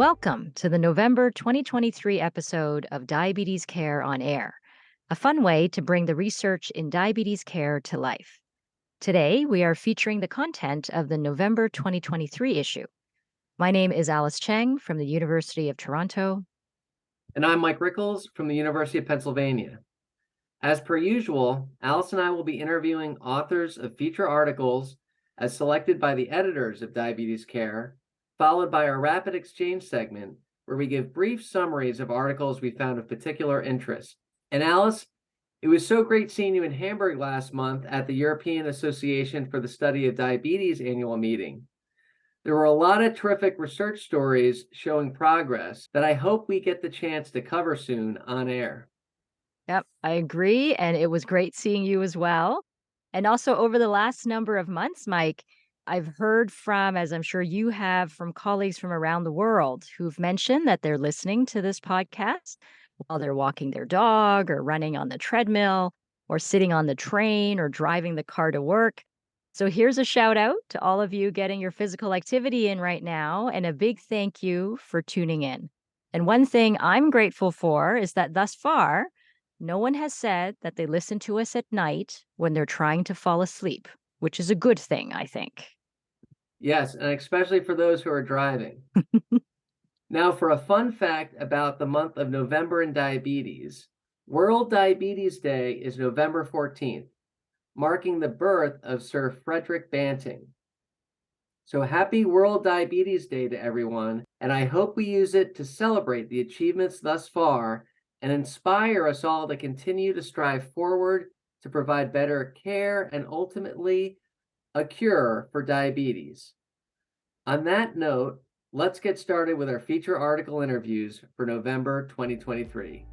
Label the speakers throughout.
Speaker 1: Welcome to the November 2023 episode of Diabetes Care on Air, a fun way to bring the research in diabetes care to life. Today, we are featuring the content of the November 2023 issue. My name is Alice Cheng from the University of Toronto.
Speaker 2: And I'm Mike Rickles from the University of Pennsylvania. As per usual, Alice and I will be interviewing authors of feature articles as selected by the editors of Diabetes Care, followed by our rapid exchange segment, where we give brief summaries of articles we found of particular interest. And Alice, it was so great seeing you in Hamburg last month at the European Association for the Study of Diabetes annual meeting. There were a lot of terrific research stories showing progress that I hope we get the chance to cover soon on air.
Speaker 1: Yep, I agree. And it was great seeing you as well. And also, over the last number of months, Mike, I've heard from, as I'm sure you have, from colleagues from around the world who've mentioned that they're listening to this podcast while they're walking their dog or running on the treadmill or sitting on the train or driving the car to work. So here's a shout out to all of you getting your physical activity in right now, and a big thank you for tuning in. And one thing I'm grateful for is that thus far, no one has said that they listen to us at night when they're trying to fall asleep, which is a good thing, I think.
Speaker 2: Yes, and especially for those who are driving. Now, for a fun fact about the month of November in diabetes, World Diabetes Day is November 14th, marking the birth of Sir Fredrick Banting. So happy World Diabetes Day to everyone, and I hope we use it to celebrate the achievements thus far and inspire us all to continue to strive forward to provide better care and ultimately a cure for diabetes. On that note, let's get started with our feature article interviews for November 2023.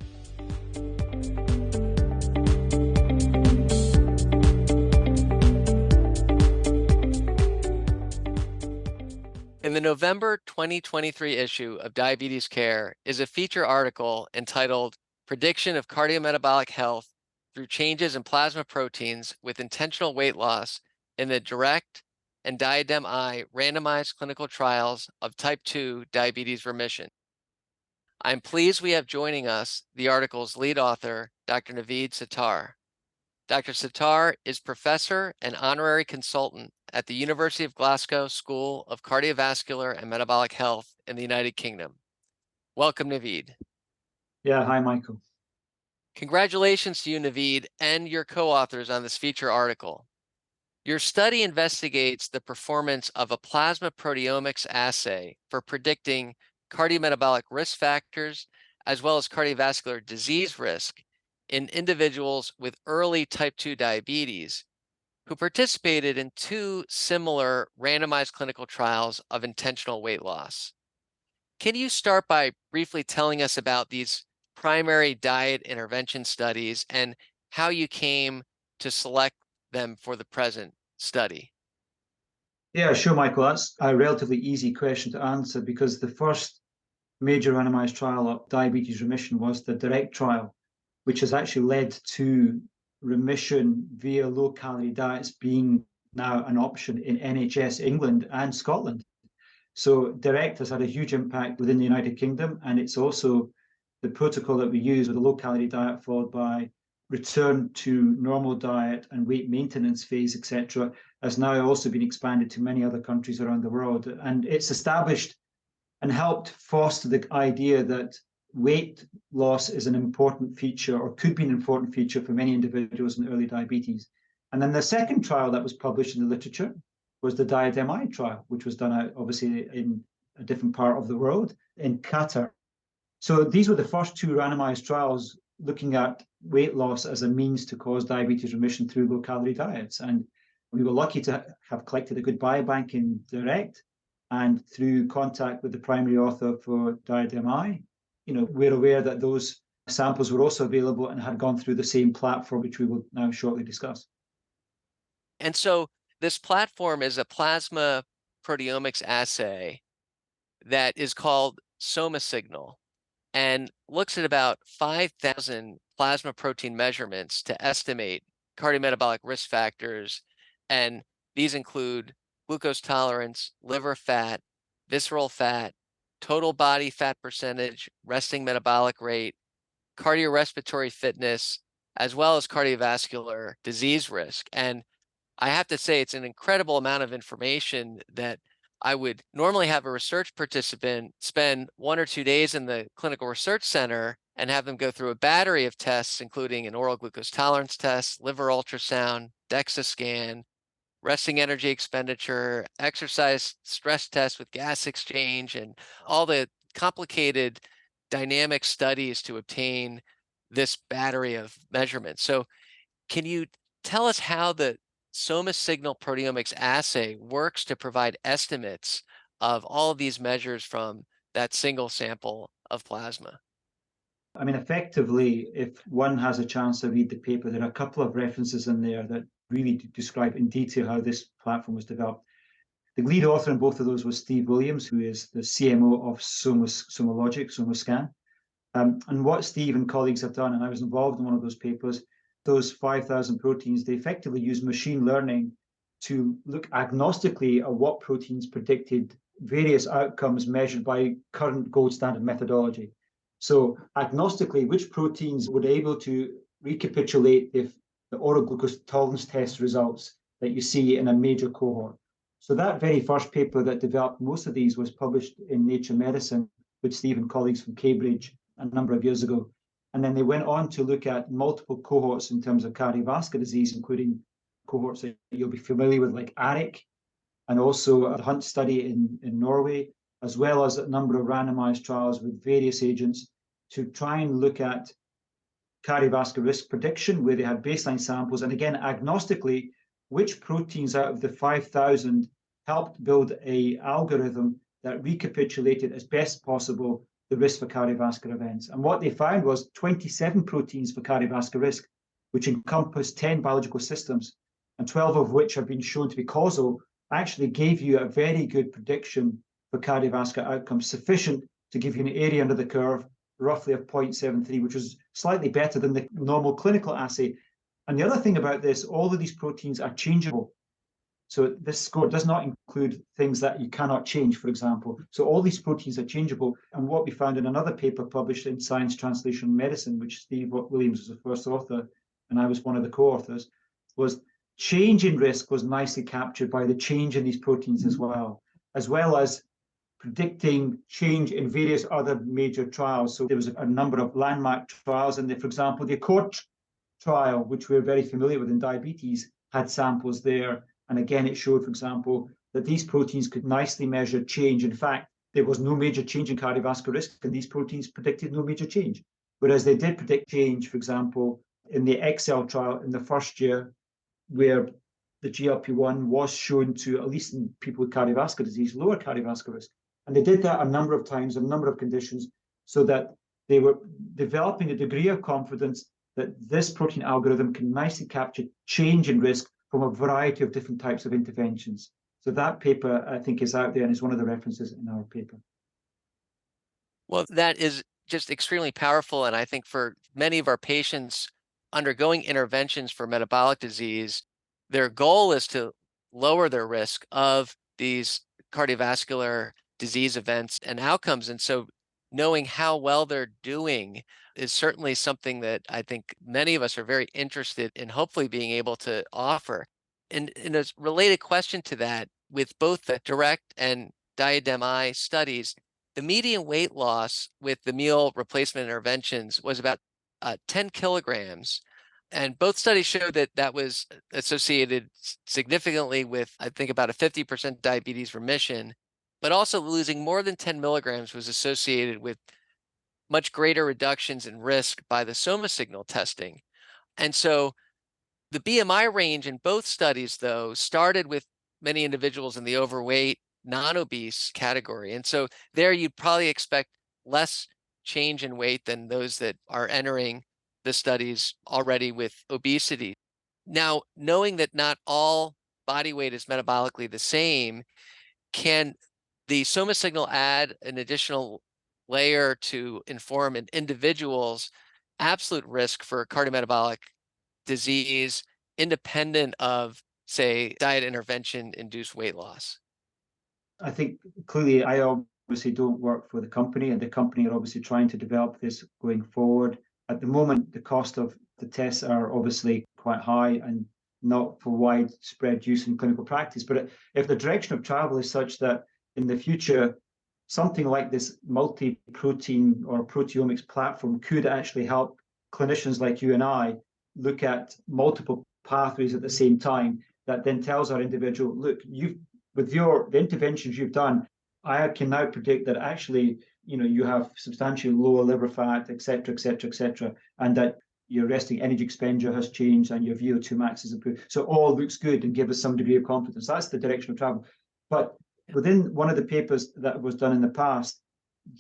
Speaker 2: In the November 2023 issue of Diabetes Care is a feature article entitled Prediction of Cardiometabolic Health Through Changes in Plasma Proteins with Intentional Weight Loss in the DIRECT and DIADEM-I randomized clinical trials of type 2 diabetes remission. I'm pleased we have joining us the article's lead author, Dr. Naveed Sattar. Dr. Sattar is professor and honorary consultant at the University of Glasgow School of Cardiovascular and Metabolic Health in the United Kingdom. Welcome, Naveed.
Speaker 3: Yeah, hi, Michael.
Speaker 2: Congratulations to you, Naveed, and your co-authors on this feature article. Your study investigates the performance of a plasma proteomics assay for predicting cardiometabolic risk factors as well as cardiovascular disease risk in individuals with early type 2 diabetes who participated in two similar randomized clinical trials of intentional weight loss. Can you start by briefly telling us about these primary diet intervention studies and how you came to select them for the present study?
Speaker 3: Yeah, sure, Michael. That's a relatively easy question to answer because the first major randomized trial of diabetes remission was the DIRECT trial, which has actually led to remission via low-calorie diets being now an option in NHS England and Scotland. So DIRECT has had a huge impact within the United Kingdom, and it's also the protocol that we use with a low-calorie diet followed by return to normal diet and weight maintenance phase, etc., has now also been expanded to many other countries around the world. And it's established and helped foster the idea that weight loss is an important feature or could be an important feature for many individuals in early diabetes. And then the second trial that was published in the literature was the DIADEM-I trial, which was done out obviously in a different part of the world in Qatar. So these were the first two randomized trials looking at weight loss as a means to cause diabetes remission through low-calorie diets. And we were lucky to have collected a good biobank in DIRECT, and through contact with the primary author for DIADEM-I, we're aware that those samples were also available and had gone through the same platform, which we will now shortly discuss.
Speaker 2: And so this platform is a plasma proteomics assay that is called SomaSignal and looks at about 5,000 plasma protein measurements to estimate cardiometabolic risk factors. And these include glucose tolerance, liver fat, visceral fat,
Speaker 4: total body fat percentage, resting metabolic rate, cardiorespiratory fitness, as well as cardiovascular disease risk. And I have to say, it's an incredible amount of information that I would normally have a research participant spend 1 or 2 days in the clinical research center and have them go through a battery of tests, including an oral glucose tolerance test, liver ultrasound, DEXA scan, resting energy expenditure, exercise stress test with gas exchange, and all the complicated dynamic studies to obtain this battery of measurements. So can you tell us how the Soma signal proteomics assay works to provide estimates of all of these measures from that single sample of plasma?
Speaker 3: I mean, effectively, if one has a chance to read the paper, there are a couple of references in there that really describe in detail how this platform was developed. The lead author in both of those was Steve Williams, who is the CMO of SomaScan. And what Steve and colleagues have done, and I was involved in one of those papers, those 5,000 proteins, they effectively use machine learning to look agnostically at what proteins predicted various outcomes measured by current gold standard methodology. So agnostically, which proteins were able to recapitulate if the oral glucose tolerance test results that you see in a major cohort. So that very first paper that developed most of these was published in Nature Medicine with Steve and colleagues from Cambridge a number of years ago. And then they went on to look at multiple cohorts in terms of cardiovascular disease, including cohorts that you'll be familiar with, like ARIC, and also a Hunt study in Norway, as well as a number of randomized trials with various agents to try and look at cardiovascular risk prediction, where they had baseline samples, and again, agnostically, which proteins out of the 5,000 helped build an algorithm that recapitulated as best possible the risk for cardiovascular events. And what they found was 27 proteins for cardiovascular risk, which encompass 10 biological systems, and 12 of which have been shown to be causal, actually gave you a very good prediction for cardiovascular outcomes, sufficient to give you an area under the curve, roughly of 0.73, which was slightly better than the normal clinical assay. And the other thing about this, all of these proteins are changeable. So this score does not include things that you cannot change, for example. So all these proteins are changeable. And what we found in another paper published in Science Translational Medicine, which Steve Williams was the first author, and I was one of the co-authors, was change in risk was nicely captured by the change in these proteins as well as predicting change in various other major trials. So there was a number of landmark trials, and for example, the Accord trial, which we're very familiar with in diabetes, had samples there. And again, it showed, for example, that these proteins could nicely measure change. In fact, there was no major change in cardiovascular risk, and these proteins predicted no major change. Whereas they did predict change, for example, in the Excel trial in the first year, where the GLP-1 was shown to, at least in people with cardiovascular disease, lower cardiovascular risk. And they did that a number of times, a number of conditions, so that they were developing a degree of confidence that this protein algorithm can nicely capture change in risk from a variety of different types of interventions. So that paper, I think, is out there and is one of the references in our paper.
Speaker 4: Well, that is just extremely powerful. And I think for many of our patients undergoing interventions for metabolic disease, their goal is to lower their risk of these cardiovascular disease events and outcomes. And so knowing how well they're doing is certainly something that I think many of us are very interested in hopefully being able to offer. And in a related question to that, with both the direct and DIADEM-I studies, the median weight loss with the meal replacement interventions was about 10 kilograms. And both studies showed that that was associated significantly with, I think, about a 50% diabetes remission, but also losing more than 10 milligrams was associated with much greater reductions in risk by the Soma signal testing. And so the BMI range in both studies, though, started with many individuals in the overweight, non-obese category. And so there you'd probably expect less change in weight than those that are entering the studies already with obesity. Now, knowing that not all body weight is metabolically the same, can the Soma signal add an additional layer to inform an individual's absolute risk for cardiometabolic disease independent of, say, diet intervention induced weight loss?
Speaker 3: I think clearly I obviously don't work for the company, and the company are obviously trying to develop this going forward. At the moment, the cost of the tests are obviously quite high and not for widespread use in clinical practice. But if the direction of travel is such that in the future, something like this multi-protein or proteomics platform could actually help clinicians like you and I look at multiple pathways at the same time, that then tells our individual, look, with the interventions you've done, I can now predict that actually, you have substantially lower liver fat, et cetera, and that your resting energy expenditure has changed and your VO2 max is improved. So all looks good and give us some degree of confidence. That's the direction of travel. But within one of the papers that was done in the past,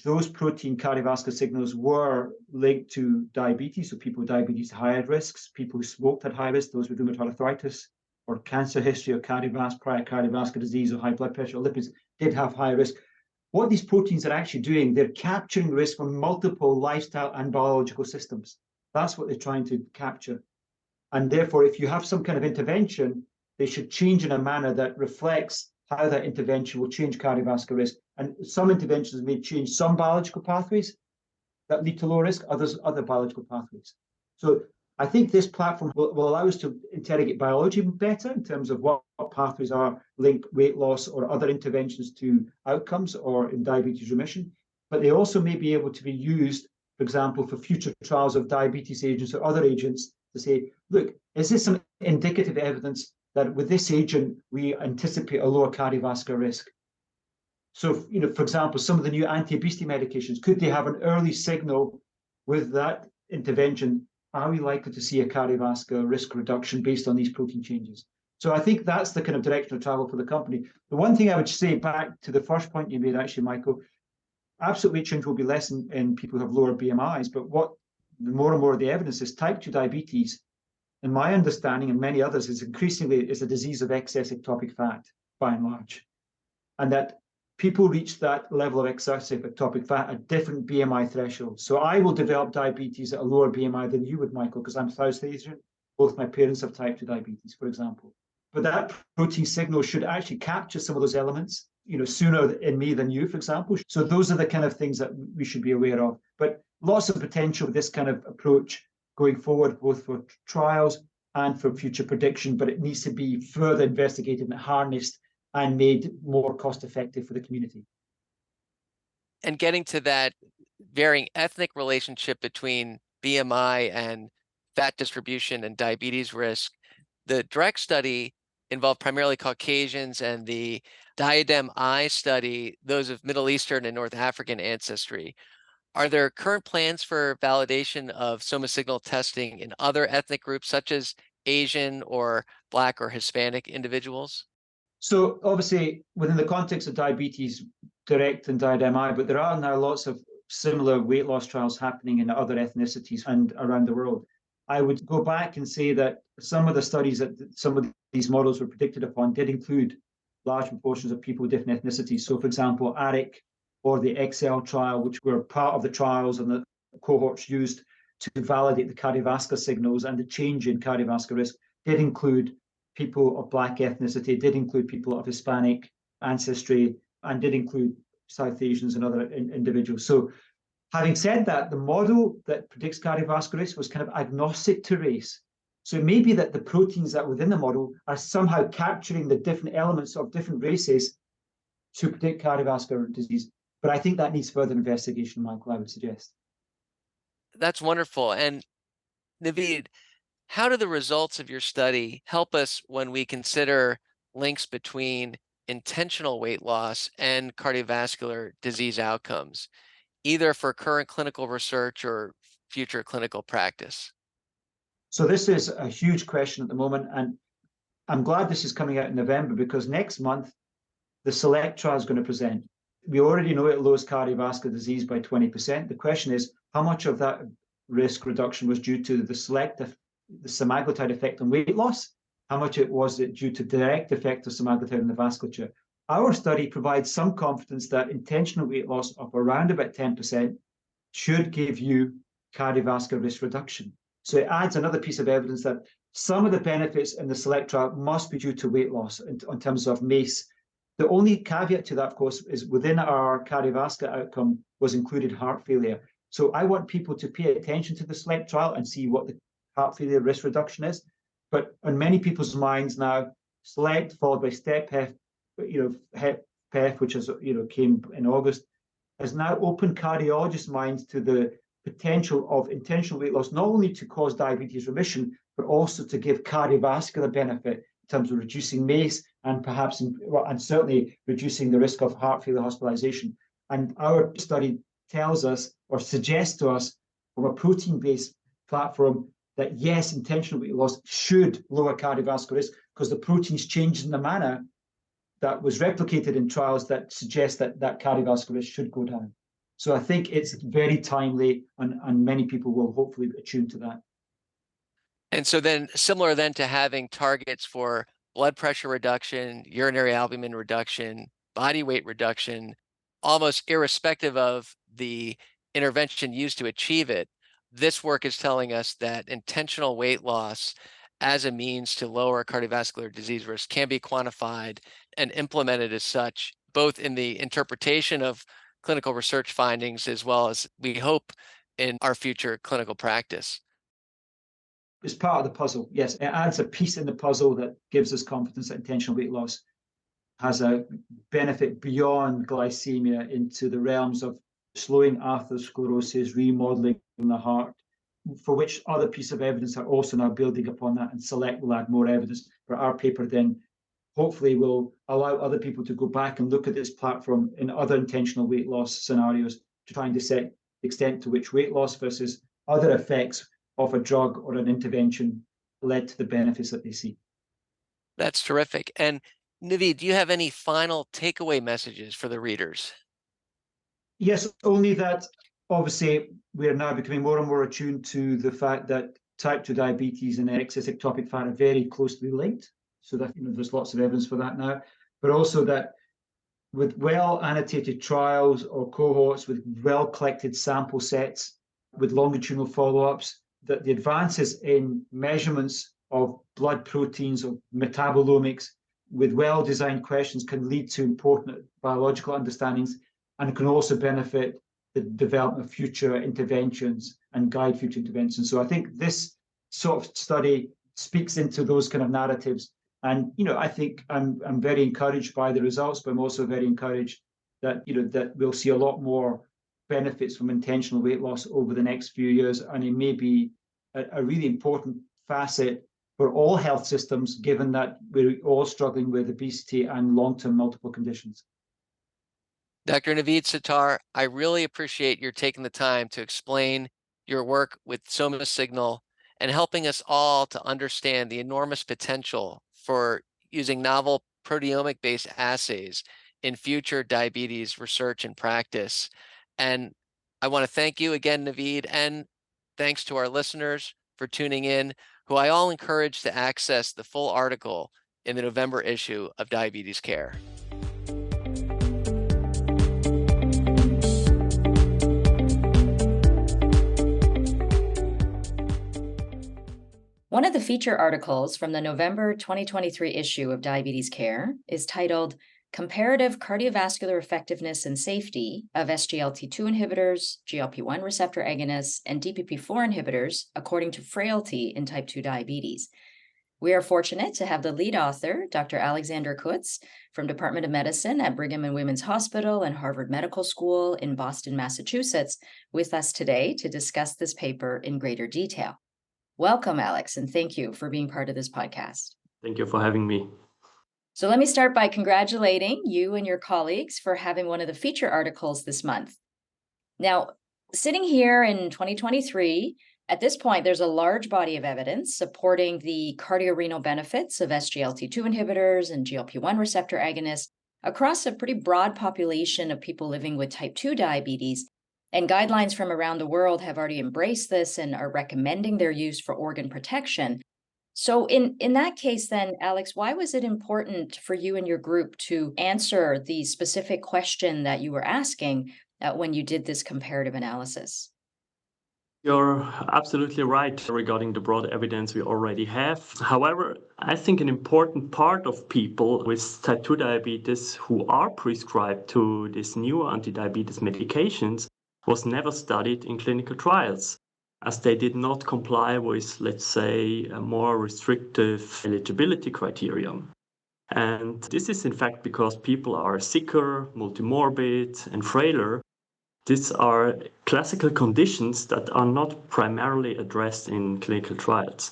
Speaker 3: those protein cardiovascular signals were linked to diabetes. So people with diabetes higher risks, people who smoked had high risk, those with rheumatoid arthritis or cancer history or prior cardiovascular disease or high blood pressure or lipids did have high risk. What these proteins are actually doing, they're capturing risk from multiple lifestyle and biological systems. That's what they're trying to capture. And therefore, if you have some kind of intervention, they should change in a manner that reflects how that intervention will change cardiovascular risk. And some interventions may change some biological pathways that lead to low risk, others other biological pathways. So I think this platform will allow us to interrogate biology better in terms of what pathways are linked weight loss or other interventions to outcomes or in diabetes remission. But they also may be able to be used, for example, for future trials of diabetes agents or other agents to say, look, is this some indicative evidence that with this agent, we anticipate a lower cardiovascular risk? So, for example, some of the new anti-obesity medications, could they have an early signal with that intervention? Are we likely to see a cardiovascular risk reduction based on these protein changes? So I think that's the kind of direction of travel for the company. The one thing I would say back to the first point you made, actually, Michael, absolute weight change will be less in people who have lower BMIs, but what more and more of the evidence is type 2 diabetes, in my understanding and many others, is increasingly a disease of excess ectopic fat, by and large. And that people reach that level of excessive ectopic fat at different BMI thresholds. So I will develop diabetes at a lower BMI than you would, Michael, because I'm South Asian. Both my parents have type 2 diabetes, for example. But that protein signal should actually capture some of those elements, sooner in me than you, for example. So those are the kind of things that we should be aware of. But lots of potential with this kind of approach going forward, both for trials and for future prediction, but it needs to be further investigated and harnessed and made more cost effective for the community.
Speaker 4: And getting to that varying ethnic relationship between BMI and fat distribution and diabetes risk, the direct study involved primarily Caucasians, and the DIADEM-I study, those of Middle Eastern and North African ancestry. Are there current plans for validation of soma signal testing in other ethnic groups, such as Asian or Black or Hispanic individuals?
Speaker 3: So obviously, within the context of diabetes, direct and DIADEM-I, but there are now lots of similar weight loss trials happening in other ethnicities and around the world. I would go back and say that some of the studies that some of these models were predicted upon did include large proportions of people with different ethnicities. So, for example, ARIC or the XL trial, which were part of the trials and the cohorts used to validate the cardiovascular signals and the change in cardiovascular risk, did include people of Black ethnicity, did include people of Hispanic ancestry, and did include South Asians and other individuals. So having said that, the model that predicts cardiovascular risk was kind of agnostic to race. So it may be that the proteins that are within the model are somehow capturing the different elements of different races to predict cardiovascular disease. But I think that needs further investigation, Michael, I would suggest.
Speaker 4: That's wonderful. And Naveed, how do the results of your study help us when we consider links between intentional weight loss and cardiovascular disease outcomes, either for current clinical research or future clinical practice?
Speaker 3: So this is a huge question at the moment, and I'm glad this is coming out in November, because next month, the SELECT trial is going to present. We already know it lowers cardiovascular disease by 20%. The question is, how much of that risk reduction was due to the semaglutide effect on weight loss? How much was it due to direct effect of semaglutide in the vasculature? Our study provides some confidence that intentional weight loss of around about 10% should give you cardiovascular risk reduction. So it adds another piece of evidence that some of the benefits in the SELECT trial must be due to weight loss in terms of MACE The only caveat to that, of course, is within our cardiovascular outcome was included heart failure. So I want people to pay attention to the SELECT trial and see what the heart failure risk reduction is. But on many people's minds now, SELECT followed by STEP-HF, HEP-PEF, which is, came in August, has now opened cardiologists' minds to the potential of intentional weight loss, not only to cause diabetes remission, but also to give cardiovascular benefit in terms of reducing MACE and perhaps, and certainly reducing the risk of heart failure hospitalization. And our study tells us or suggests to us from a protein-based platform that yes, intentional weight loss should lower cardiovascular risk because the protein's changed in a manner that was replicated in trials that suggest that cardiovascular risk should go down. So I think it's very timely, and many people will hopefully attune to that.
Speaker 4: And so then similar then to having targets for blood pressure reduction, urinary albumin reduction, body weight reduction, almost irrespective of the intervention used to achieve it, this work is telling us that intentional weight loss as a means to lower cardiovascular disease risk can be quantified and implemented as such, both in the interpretation of clinical research findings as well as we hope in our future clinical practice.
Speaker 3: It's part of the puzzle. Yes, it adds a piece in the puzzle that gives us confidence that intentional weight loss has a benefit beyond glycemia into the realms of slowing atherosclerosis, remodeling the heart, for which other pieces of evidence are also now building upon that, and SELECT will add more evidence. But our paper then hopefully will allow other people to go back and look at this platform in other intentional weight loss scenarios to try and dissect the extent to which weight loss versus other effects of a drug or an intervention led to the benefits that they see.
Speaker 4: That's terrific. And Naveed, do you have any final takeaway messages for the readers?
Speaker 3: Yes, only that obviously we are now becoming more and more attuned to the fact that type 2 diabetes and excess ectopic fat are very closely linked. So that there's lots of evidence for that now, but also that with well annotated trials or cohorts with well collected sample sets with longitudinal follow-ups, that the advances in measurements of blood proteins or metabolomics with well-designed questions can lead to important biological understandings and can also benefit the development of future interventions and guide future interventions. So I think this sort of study speaks into those kind of narratives. And, I think I'm very encouraged by the results, but I'm also very encouraged that, that we'll see a lot more benefits from intentional weight loss over the next few years. And it may be a really important facet for all health systems, given that we're all struggling with obesity and long-term multiple conditions.
Speaker 4: Dr. Naveed Sattar, I really appreciate your taking the time to explain your work with Soma Signal and helping us all to understand the enormous potential for using novel proteomic-based assays in future diabetes research and practice. And I want to thank you again, Naveed, and thanks to our listeners for tuning in, who I all encourage to access the full article in the November issue of Diabetes Care.
Speaker 1: One of the feature articles from the November 2023 issue of Diabetes Care is titled Comparative Cardiovascular Effectiveness and Safety of SGLT2 Inhibitors, GLP-1 Receptor Agonists, and DPP-4 Inhibitors According to Frailty in Type 2 Diabetes. We are fortunate to have the lead author, Dr. Alexander Kutz, from Department of Medicine at Brigham and Women's Hospital and Harvard Medical School in Boston, Massachusetts, with us today to discuss this paper in greater detail. Welcome, Alex, and thank you for being part of this podcast.
Speaker 5: Thank you for having me.
Speaker 1: So let me start by congratulating you and your colleagues for having one of the feature articles this month. Now, sitting here in 2023, at this point, there's a large body of evidence supporting the cardiorenal benefits of SGLT2 inhibitors and GLP-1 receptor agonists across a pretty broad population of people living with type 2 diabetes. And guidelines from around the world have already embraced this and are recommending their use for organ protection. So in that case, then, Alex, why was it important for you and your group to answer the specific question that you were asking when you did this comparative analysis?
Speaker 5: You're absolutely right regarding the broad evidence we already have. However, I think an important part of people with type 2 diabetes who are prescribed to these new anti-diabetes medications was never studied in clinical trials, as they did not comply with, let's say, a more restrictive eligibility criterion. And this is in fact because people are sicker, multimorbid, and frailer. These are classical conditions that are not primarily addressed in clinical trials.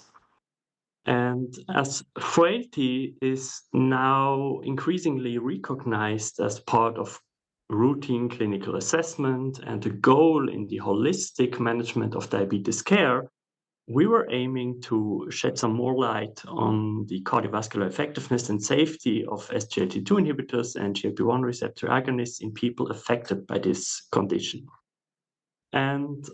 Speaker 5: And as frailty is now increasingly recognized as part of routine clinical assessment and a goal in the holistic management of diabetes care, we were aiming to shed some more light on the cardiovascular effectiveness and safety of SGLT2 inhibitors and GLP-1 receptor agonists in people affected by this condition. And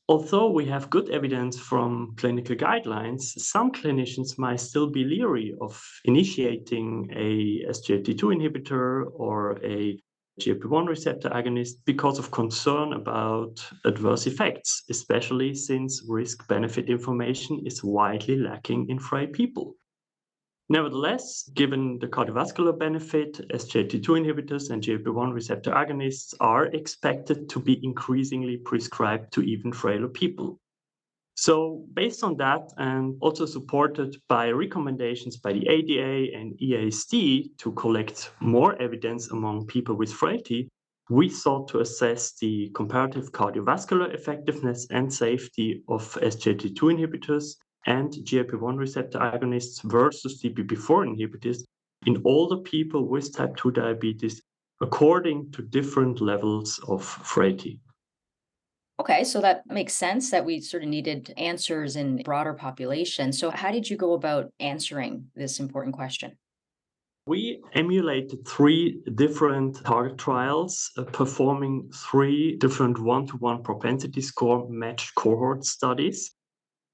Speaker 5: although we have good evidence from clinical guidelines, some clinicians might still be leery of initiating a SGLT2 inhibitor or a GLP-1 receptor agonist because of concern about adverse effects, especially since risk-benefit information is widely lacking in frail people. Nevertheless, given the cardiovascular benefit, SGLT2 inhibitors and GLP-1 receptor agonists are expected to be increasingly prescribed to even frailer people. So based on that, and also supported by recommendations by the ADA and EASD to collect more evidence among people with frailty, we sought to assess the comparative cardiovascular effectiveness and safety of SGLT2 inhibitors and GLP-1 receptor agonists versus DPP-4 inhibitors in older people with type 2 diabetes according to different levels of frailty.
Speaker 6: Okay, so that makes sense that we sort of needed answers in broader population. So how did you go about answering this important question?
Speaker 5: We emulated 3 different target trials, performing 3 different one-to-one propensity score matched cohort studies,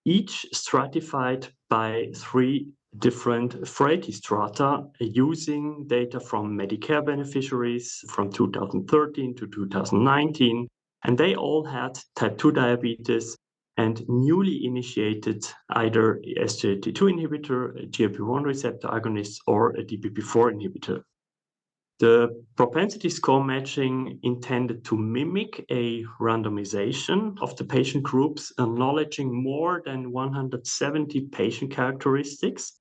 Speaker 5: each stratified by 3 different frailty strata using data from Medicare beneficiaries from 2013 to 2019. And they all had type 2 diabetes and newly initiated either SGLT2 inhibitor, a GLP-1 receptor agonist, or a DPP-4 inhibitor. The propensity score matching intended to mimic a randomization of the patient groups, acknowledging more than 170 patient characteristics.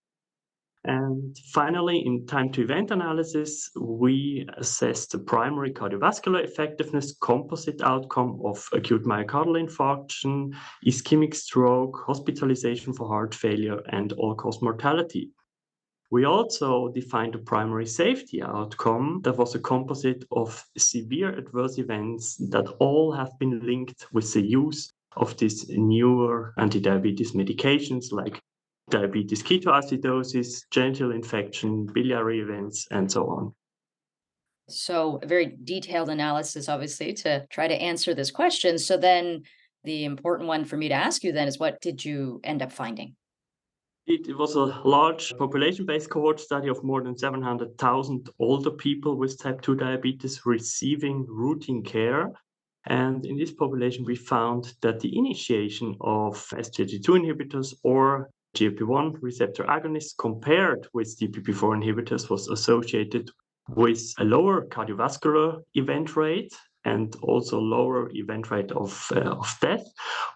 Speaker 5: And finally, in time to event analysis, we assessed the primary cardiovascular effectiveness composite outcome of acute myocardial infarction, ischemic stroke, hospitalization for heart failure, and all-cause mortality. We also defined a primary safety outcome that was a composite of severe adverse events that all have been linked with the use of these newer anti-diabetes medications like diabetes ketoacidosis, genital infection, biliary events, and so on.
Speaker 6: So a very detailed analysis, obviously, to try to answer this question. So then the important one for me to ask you then is, what did you end up finding?
Speaker 5: It was a large population-based cohort study of more than 700,000 older people with type 2 diabetes receiving routine care. And in this population, we found that the initiation of SGLT2 inhibitors or GLP-1 receptor agonists compared with DPP-4 inhibitors was associated with a lower cardiovascular event rate and also lower event rate of death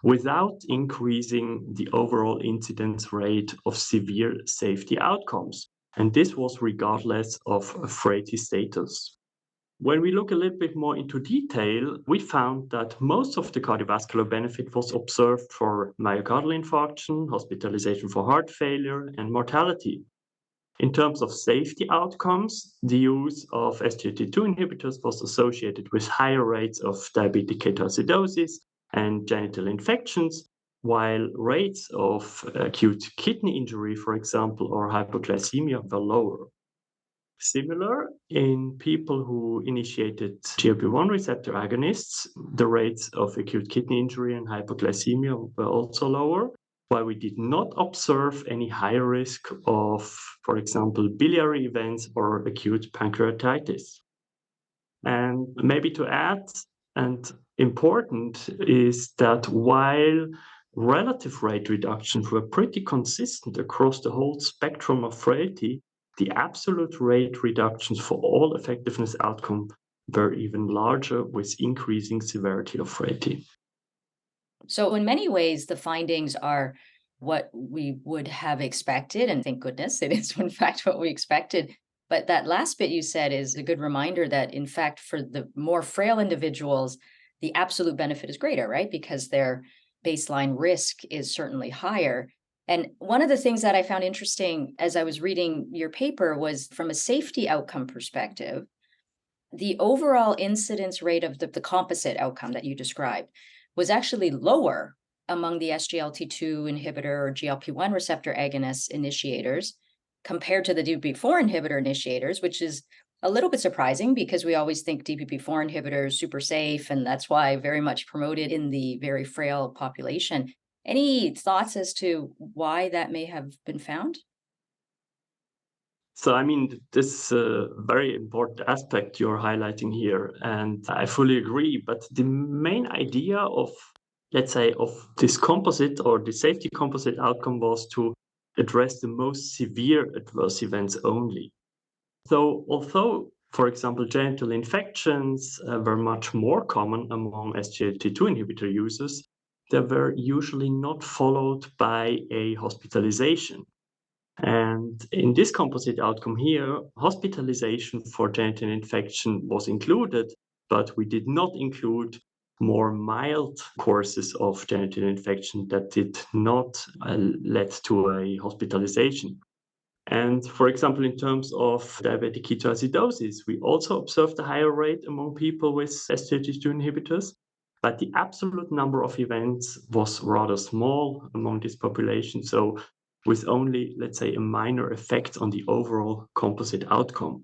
Speaker 5: without increasing the overall incidence rate of severe safety outcomes. And this was regardless of frailty status. When we look a little bit more into detail, we found that most of the cardiovascular benefit was observed for myocardial infarction, hospitalization for heart failure, and mortality. In terms of safety outcomes, the use of SGLT2 inhibitors was associated with higher rates of diabetic ketoacidosis and genital infections, while rates of acute kidney injury, for example, or hypoglycemia were lower. Similar in people who initiated GLP-1 receptor agonists, the rates of acute kidney injury and hypoglycemia were also lower, while we did not observe any higher risk of, for example, biliary events or acute pancreatitis. And maybe to add, And important is that while relative rate reductions were pretty consistent across the whole spectrum of frailty, the absolute rate reductions for all effectiveness outcomes were even larger with increasing severity of frailty.
Speaker 6: So, in many ways, the findings are what we would have expected. And thank goodness it is, in fact, what we expected. But that last bit you said is a good reminder that, in fact, for the more frail individuals, the absolute benefit is greater, right? Because their baseline risk is certainly higher. And one of the things that I found interesting as I was reading your paper was from a safety outcome perspective, the overall incidence rate of the composite outcome that you described was actually lower among the SGLT2 inhibitor or GLP-1 receptor agonist initiators compared to the DPP-4 inhibitor initiators, which is a little bit surprising because we always think DPP-4 inhibitors super safe, and that's why very much promoted in the very frail population. Any thoughts as to why that may have been found?
Speaker 5: So, I mean, this is a very important aspect you're highlighting here, and I fully agree. But the main idea of, let's say, of this composite or the safety composite outcome was to address the most severe adverse events only. So, although, for example, genital infections were much more common among SGLT2 inhibitor users, they were usually not followed by a hospitalization. And in this composite outcome here, hospitalization for genital infection was included, but we did not include more mild courses of genital infection that did not lead to a hospitalization. And for example, in terms of diabetic ketoacidosis, we also observed a higher rate among people with SGLT2 inhibitors, but the absolute number of events was rather small among this population. So with only, let's say, a minor effect on the overall composite outcome.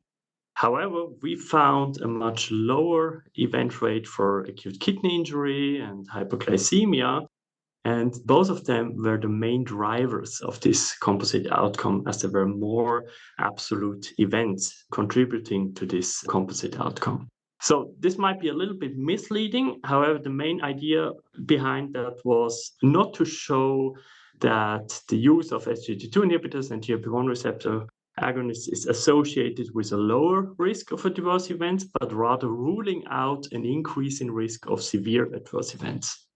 Speaker 5: However, we found a much lower event rate for acute kidney injury and hypoglycemia, and both of them were the main drivers of this composite outcome, as there were more absolute events contributing to this composite outcome. So this might be a little bit misleading. However, the main idea behind that was not to show that the use of SGLT2 inhibitors and GLP-1 receptor agonists is associated with a lower risk of adverse events, but rather ruling out an increase in risk of severe adverse events.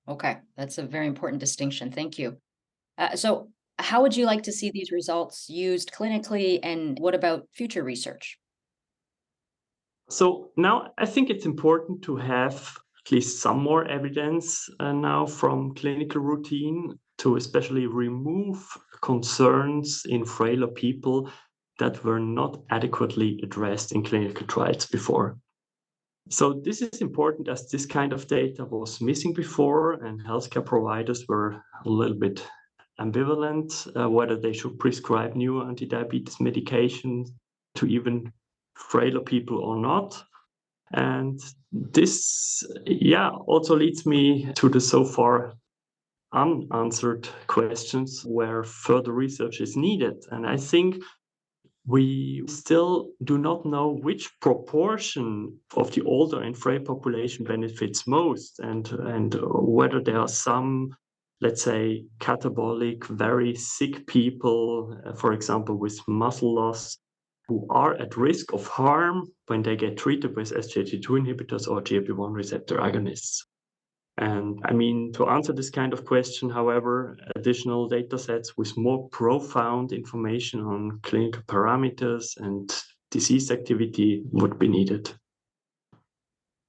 Speaker 6: Okay, that's a very important distinction. Thank you. So, how would you like to see these results used clinically, and what about future research?
Speaker 5: So now I think it's important to have at least some more evidence now from clinical routine to especially remove concerns in frailer people that were not adequately addressed in clinical trials before. So this is important as this kind of data was missing before, and healthcare providers were a little bit ambivalent whether they should prescribe new anti-diabetes medications to even frailer people or not. And this, also leads me to the so far unanswered questions where further research is needed. And I think we still do not know which proportion of the older and frail population benefits most, and whether there are some, let's say, catabolic, very sick people, for example, with muscle loss, who are at risk of harm when they get treated with SGLT2 inhibitors or GLP-1 receptor agonists. And I mean, to answer this kind of question, however, additional data sets with more profound information on clinical parameters and disease activity would be needed.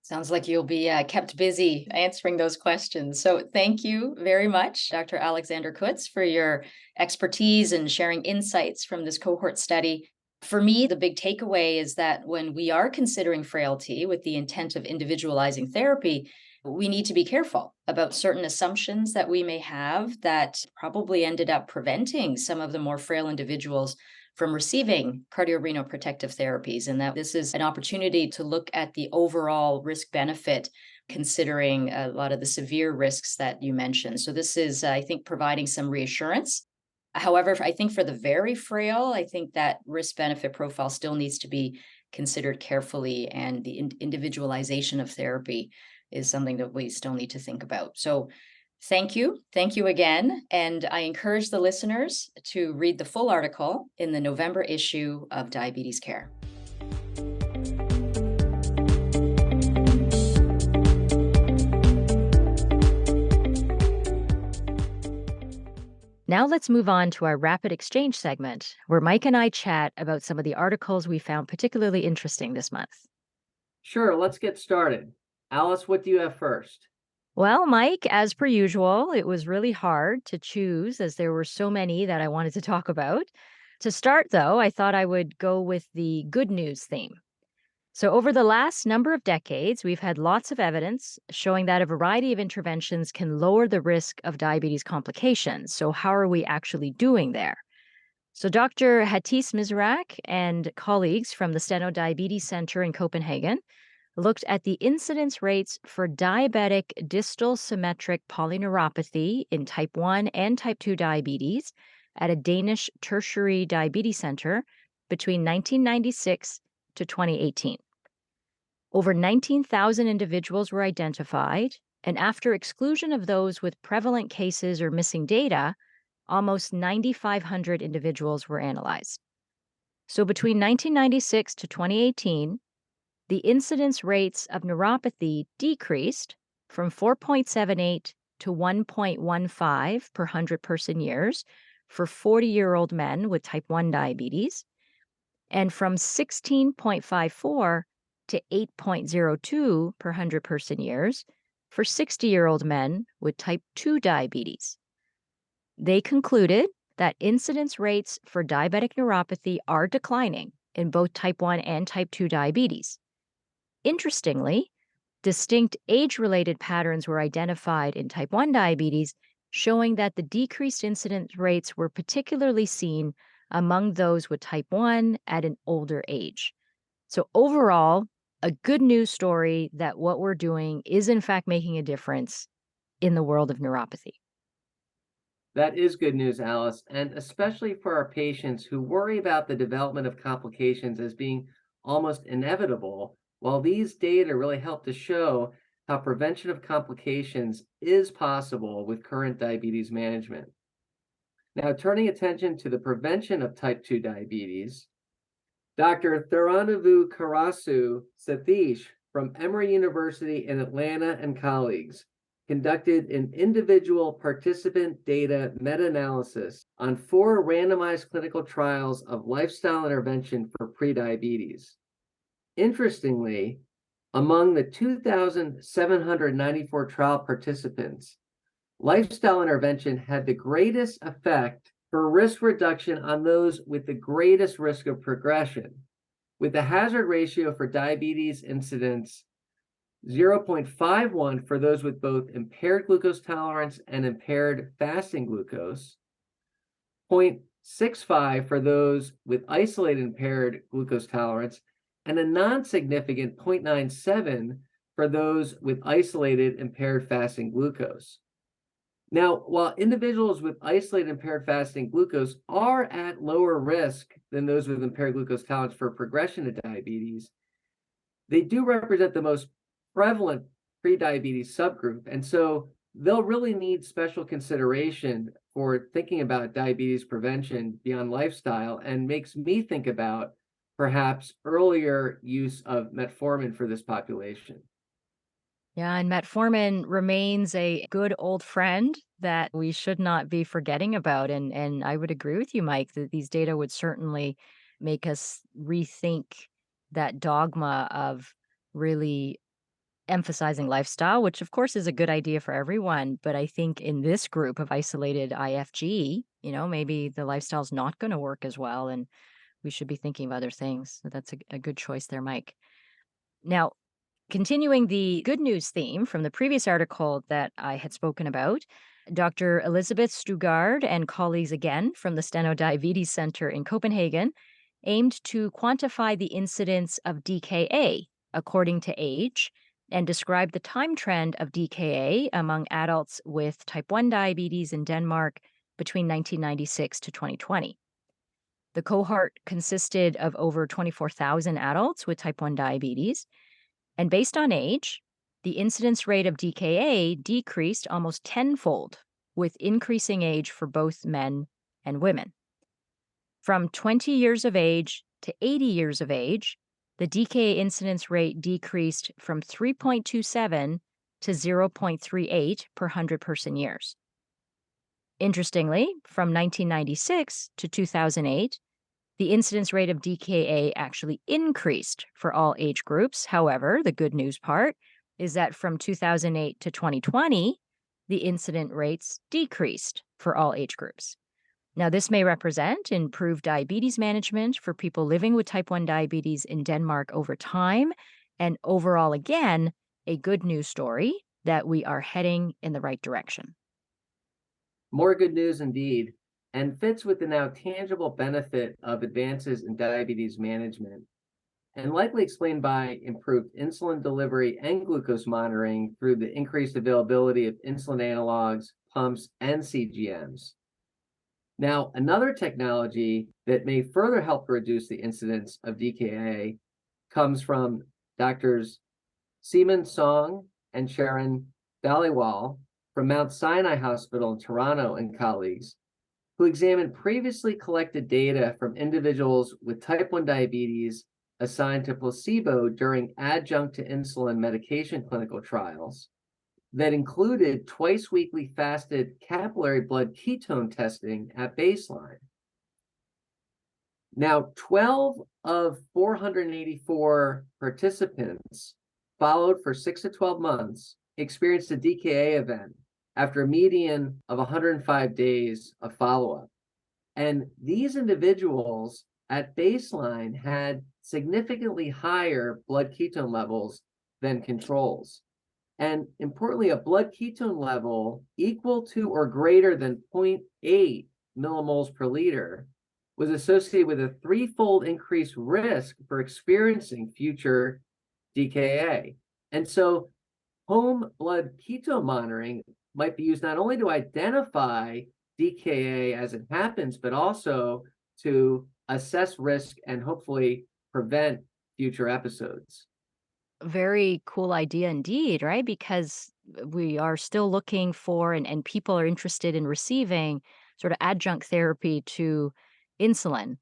Speaker 6: Sounds like you'll be kept busy answering those questions. So thank you very much, Dr. Alexander Kutz, for your expertise and sharing insights from this cohort study. For me, the big takeaway is that when we are considering frailty with the intent of individualizing therapy, we need to be careful about certain assumptions that we may have that probably ended up preventing some of the more frail individuals from receiving cardiorenal protective therapies, and that this is an opportunity to look at the overall risk benefit, considering a lot of the severe risks that you mentioned. So this is, I think, providing some reassurance. However, I think for the very frail, I think that risk benefit profile still needs to be considered carefully, and the individualization of therapy is something that we still need to think about. So thank you. Thank you again. And I encourage the listeners to read the full article in the November issue of Diabetes Care.
Speaker 1: Now let's move on to our rapid exchange segment, where Mike and I chat about some of the articles we found particularly interesting this month.
Speaker 2: Sure, let's get started. Alice, what do you have first?
Speaker 1: Well, Mike, as per usual, it was really hard to choose as there were so many that I wanted to talk about. To start, though, I thought I would go with the good news theme. So, over the last number of decades, we've had lots of evidence showing that a variety of interventions can lower the risk of diabetes complications. So, how are we actually doing there? So, Dr. Hattis Mizrak and colleagues from the Steno Diabetes Center in Copenhagen looked at the incidence rates for diabetic distal symmetric polyneuropathy in type 1 and type 2 diabetes at a Danish tertiary diabetes center between 1996 to 2018. Over 19,000 individuals were identified, and after exclusion of those with prevalent cases or missing data, almost 9,500 individuals were analyzed. So between 1996 to 2018, the incidence rates of neuropathy decreased from 4.78 to 1.15 per 100 person years for 40-year-old men with type 1 diabetes, and from 16.54 to 8.02 per 100 person years for 60-year-old men with type 2 diabetes. They concluded that incidence rates for diabetic neuropathy are declining in both type 1 and type 2 diabetes. Interestingly, distinct age-related patterns were identified in type 1 diabetes, showing that the decreased incidence rates were particularly seen among those with type 1 at an older age. So overall, a good news story that what we're doing is in fact making a difference in the world of neuropathy.
Speaker 2: That is good news, Alice, and especially for our patients who worry about the development of complications as being almost inevitable. While these data really help to show how prevention of complications is possible with current diabetes management. Now, turning attention to the prevention of type 2 diabetes, Dr. Thiranavu Karasu Satish from Emory University in Atlanta and colleagues conducted an individual participant data meta-analysis on 4 randomized clinical trials of lifestyle intervention for prediabetes. Interestingly, among the 2,794 trial participants, lifestyle intervention had the greatest effect for risk reduction on those with the greatest risk of progression, with the hazard ratio for diabetes incidence 0.51 for those with both impaired glucose tolerance and impaired fasting glucose, 0.65 for those with isolated impaired glucose tolerance, and a non-significant 0.97 for those with isolated impaired fasting glucose. Now, while individuals with isolated impaired fasting glucose are at lower risk than those with impaired glucose tolerance for progression to diabetes, they do represent the most prevalent prediabetes subgroup. And so they'll really need special consideration for thinking about diabetes prevention beyond lifestyle, and makes me think about perhaps earlier use of metformin for this population.
Speaker 1: Yeah, and metformin remains a good old friend that we should not be forgetting about. And I would agree with you, Mike, that these data would certainly make us rethink that dogma of really emphasizing lifestyle, which of course is a good idea for everyone. But I think in this group of isolated IFG, maybe the lifestyle's not going to work as well, and we should be thinking of other things. So that's a good choice there, Mike. Now, continuing the good news theme from the previous article that I had spoken about, Dr. Elizabeth Stugard and colleagues again from the Steno Diabetes Center in Copenhagen aimed to quantify the incidence of DKA according to age and describe the time trend of DKA among adults with type 1 diabetes in Denmark between 1996 to 2020. The cohort consisted of over 24,000 adults with type 1 diabetes. And based on age, the incidence rate of DKA decreased almost tenfold with increasing age for both men and women. From 20 years of age to 80 years of age, the DKA incidence rate decreased from 3.27 to 0.38 per 100 person years. Interestingly, from 1996 to 2008, the incidence rate of DKA actually increased for all age groups. However, the good news part is that from 2008 to 2020, the incident rates decreased for all age groups. Now, this may represent improved diabetes management for people living with type 1 diabetes in Denmark over time, and overall, again, a good news story that we are heading in the right direction.
Speaker 2: More good news indeed, and fits with the now tangible benefit of advances in diabetes management, and likely explained by improved insulin delivery and glucose monitoring through the increased availability of insulin analogs, pumps, and CGMs. Now, another technology that may further help reduce the incidence of DKA comes from Doctors Seaman Song and Sharon Dhaliwal from Mount Sinai Hospital in Toronto and colleagues, who examined previously collected data from individuals with type 1 diabetes assigned to placebo during adjunct to insulin medication clinical trials that included twice-weekly fasted capillary blood ketone testing at baseline. Now, 12 of 484 participants followed for 6 to 12 months experienced a DKA event after a median of 105 days of follow-up. And these individuals at baseline had significantly higher blood ketone levels than controls. And importantly, a blood ketone level equal to or greater than 0.8 millimoles per liter was associated with a threefold increased risk for experiencing future DKA. And so home blood ketone monitoring might be used not only to identify DKA as it happens, but also to assess risk and hopefully prevent future episodes.
Speaker 1: Very cool idea indeed, right? Because we are still looking for, and people are interested in receiving sort of adjunct therapy to insulin.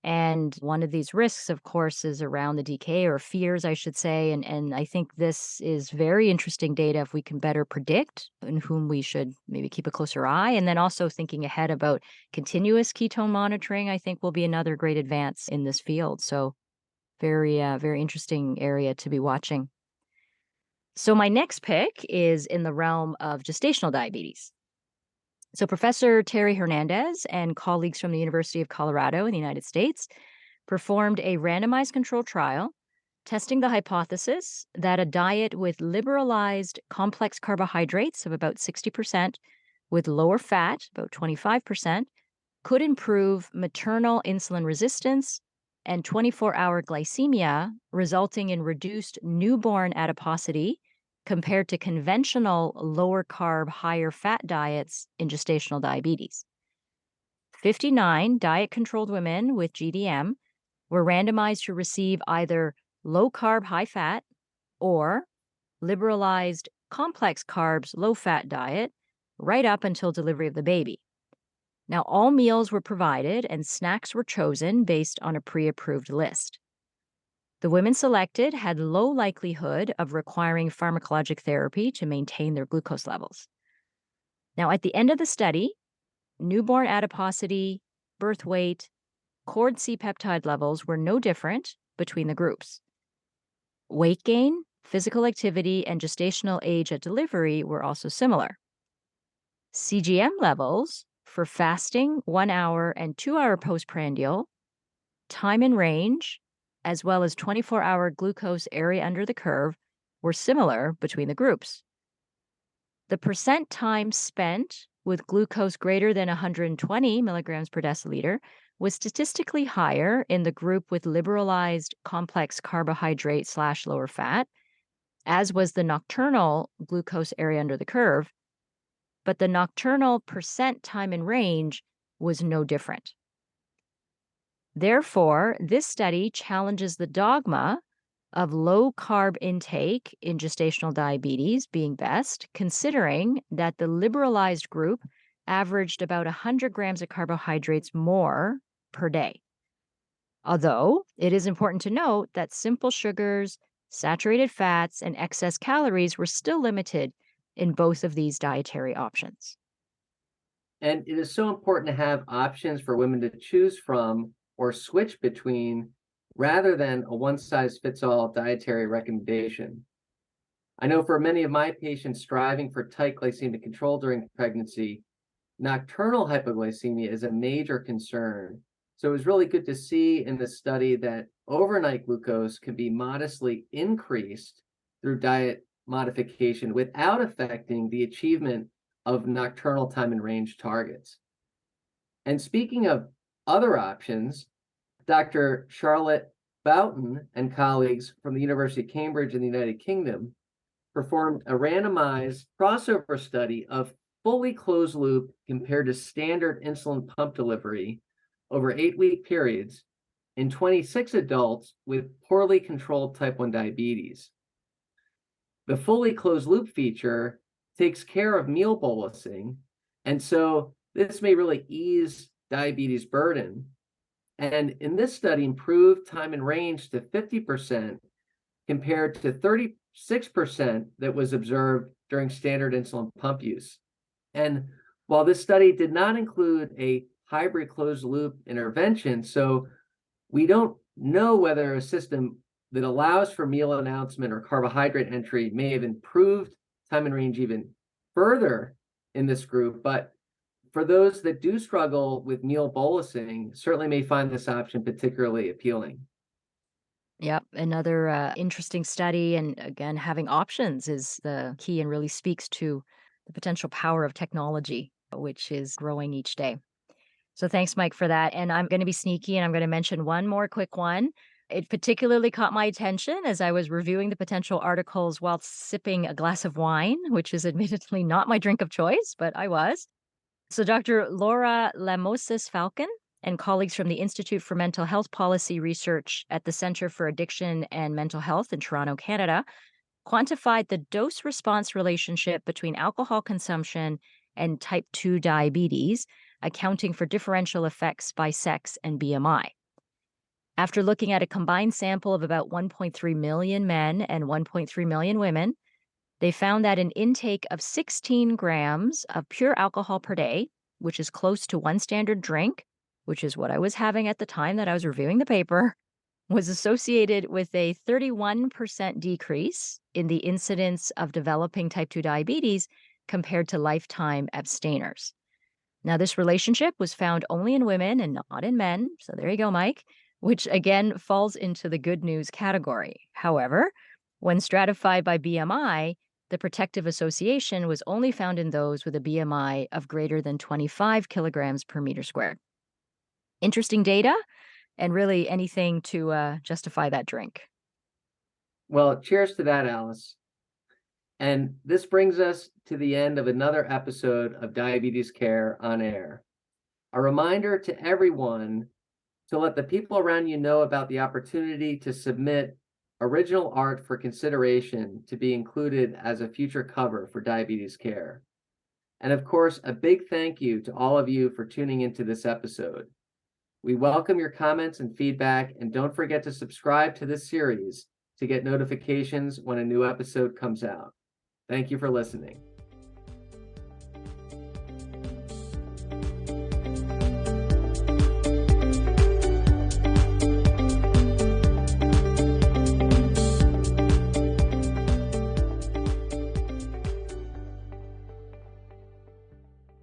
Speaker 1: And one of these risks, of course, is around the DKA, or fears, I should say. And I think this is very interesting data if we can better predict in whom we should maybe keep a closer eye. And then also thinking ahead about continuous ketone monitoring, I think will be another great advance in this field. So very interesting area to be watching. So my next pick is in the realm of gestational diabetes. So Professor Terry Hernandez and colleagues from the University of Colorado in the United States performed a randomized controlled trial testing the hypothesis that a diet with liberalized complex carbohydrates of about 60% with lower fat, about 25%, could improve maternal insulin resistance and 24-hour glycemia, resulting in reduced newborn adiposity compared to conventional lower carb, higher fat diets in gestational diabetes. 59 diet controlled women with GDM were randomized to receive either low carb, high fat or liberalized complex carbs, low fat diet right up until delivery of the baby. Now, all meals were provided and snacks were chosen based on a pre-approved list. The women selected had low likelihood of requiring pharmacologic therapy to maintain their glucose levels. Now, at the end of the study, newborn adiposity, birth weight, cord C-peptide levels were no different between the groups. Weight gain, physical activity, and gestational age at delivery were also similar. CGM levels for fasting, 1 hour and 2 hour postprandial, time in range, as well as 24-hour glucose area under the curve were similar between the groups. The percent time spent with glucose greater than 120 milligrams per deciliter was statistically higher in the group with liberalized complex carbohydrate / lower fat, as was the nocturnal glucose area under the curve, but the nocturnal percent time in range was no different. Therefore, this study challenges the dogma of low carb intake in gestational diabetes being best, considering that the liberalized group averaged about 100 grams of carbohydrates more per day. Although it is important to note that simple sugars, saturated fats, and excess calories were still limited in both of these dietary options.
Speaker 2: And it is so important to have options for women to choose from or switch between rather than a one-size-fits-all dietary recommendation. I know for many of my patients striving for tight glycemic control during pregnancy, nocturnal hypoglycemia is a major concern. So it was really good to see in the study that overnight glucose can be modestly increased through diet modification without affecting the achievement of nocturnal time and range targets. And speaking of other options, Dr. Charlotte Boughton and colleagues from the University of Cambridge in the United Kingdom performed a randomized crossover study of fully closed loop compared to standard insulin pump delivery over 8-week periods in 26 adults with poorly controlled type 1 diabetes. The fully closed loop feature takes care of meal bolusing, and so this may really ease diabetes burden. And in this study, improved time and range to 50% compared to 36% that was observed during standard insulin pump use. And while this study did not include a hybrid closed loop intervention, so we don't know whether a system that allows for meal announcement or carbohydrate entry may have improved time and range even further in this group, but for those that do struggle with meal bolusing, certainly may find this option particularly appealing.
Speaker 1: Yep, another interesting study. And again, having options is the key and really speaks to the potential power of technology, which is growing each day. So thanks, Mike, for that. And I'm going to be sneaky and I'm going to mention one more quick one. It particularly caught my attention as I was reviewing the potential articles while sipping a glass of wine, which is admittedly not my drink of choice, but I was. So Dr. Laura Lamoses Falcon and colleagues from the Institute for Mental Health Policy Research at the Center for Addiction and Mental Health in Toronto, Canada, quantified the dose-response relationship between alcohol consumption and type 2 diabetes, accounting for differential effects by sex and BMI. After looking at a combined sample of about 1.3 million men and 1.3 million women, they found that an intake of 16 grams of pure alcohol per day, which is close to one standard drink, which is what I was having at the time that I was reviewing the paper, was associated with a 31% decrease in the incidence of developing type 2 diabetes compared to lifetime abstainers. Now, this relationship was found only in women and not in men. So there you go, Mike, which again falls into the good news category. However, when stratified by BMI, the protective association was only found in those with a BMI of greater than 25 kilograms per meter squared. Interesting data, and really anything to justify that drink.
Speaker 2: Well, cheers to that, Alice. And this brings us to the end of another episode of Diabetes Care on Air. A reminder to everyone to let the people around you know about the opportunity to submit original art for consideration to be included as a future cover for Diabetes Care. And of course, a big thank you to all of you for tuning into this episode. We welcome your comments and feedback, and don't forget to subscribe to this series to get notifications when a new episode comes out. Thank you for listening.